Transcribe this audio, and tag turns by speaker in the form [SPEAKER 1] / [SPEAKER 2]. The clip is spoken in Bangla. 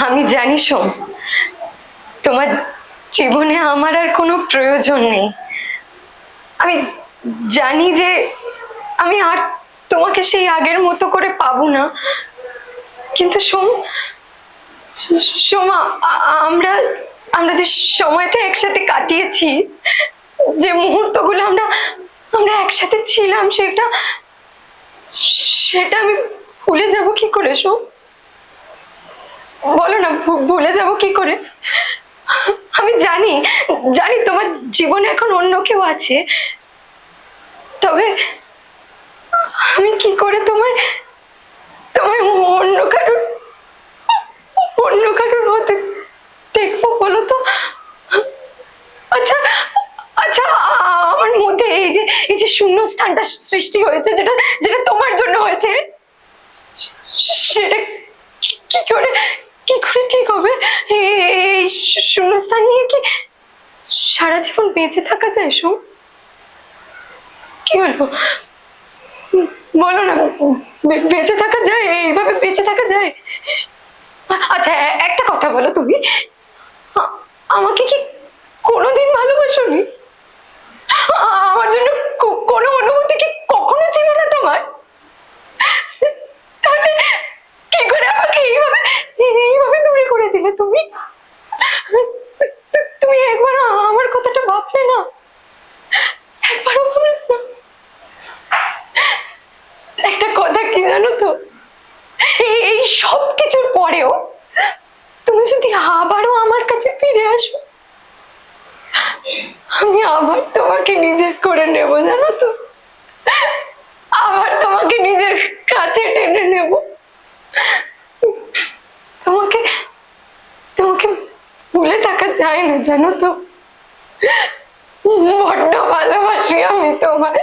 [SPEAKER 1] আমি জানি সোম, তোমার জীবনে আমার আর কোনো প্রয়োজন নেই। আমি জানি যে আমি আর তোমাকে সেই আগের মতো করে পাবো না। কিন্তু সোম, সোমা, আমরা আমরা যে সময়টা একসাথে কাটিয়েছি, যে মুহূর্তগুলো আমরা আমরা একসাথে ছিলাম, সেটা সেটা আমি ভুলে যাব কি করে সোম? বলো না, ভুলে যাব কি করে? আমি জানি জানি তোমার জীবনে এখন অন্য কেউ আছে, তবে আমি কি করে তোমায় তোমায় অন্য কারোর হতে দেখবো বলো তো? আচ্ছা, আচ্ছা, আমার মধ্যে এই যে শূন্য স্থানটা সৃষ্টি হয়েছে, যেটা যেটা তোমার জন্য হয়েছে, সেটা কি করে কি করে ঠিক হবে? এই শূন্যস্থান নিয়ে কি সারা জীবন বেঁচে থাকা যায় সোম? কি হলো, বলো না, বেঁচে থাকা যায়? এইভাবে বেঁচে থাকা যায়? আচ্ছা, একটা কথা বলো, তুমি আমাকে কি কোনোদিন ভালোবাসোনি? আমার জন্য কোনো অনুভূতি কি কখনো ছিল না তোমার? তাহলে কি করে আমাকে এইভাবে এইভাবে দূরে করে দিলে তুমি? তুমি একবার আমার কথাটা ভাবলে না? একবারও ভাবলে না? একটা কথা কি জানো তো, এই সব কিছুর পরেও তুমি যদি আবারও আমার কাছে ফিরে আসো, আমি আবার তোমাকে নিজের করে নেব, জানো তো? আবার তোমাকে নিজের কাছে টেনে নেব। তোমাকে তোমাকে ভুলে থাকা যায় না, জানো তো? বড্ড ভালোবাসি আমি তোমায়।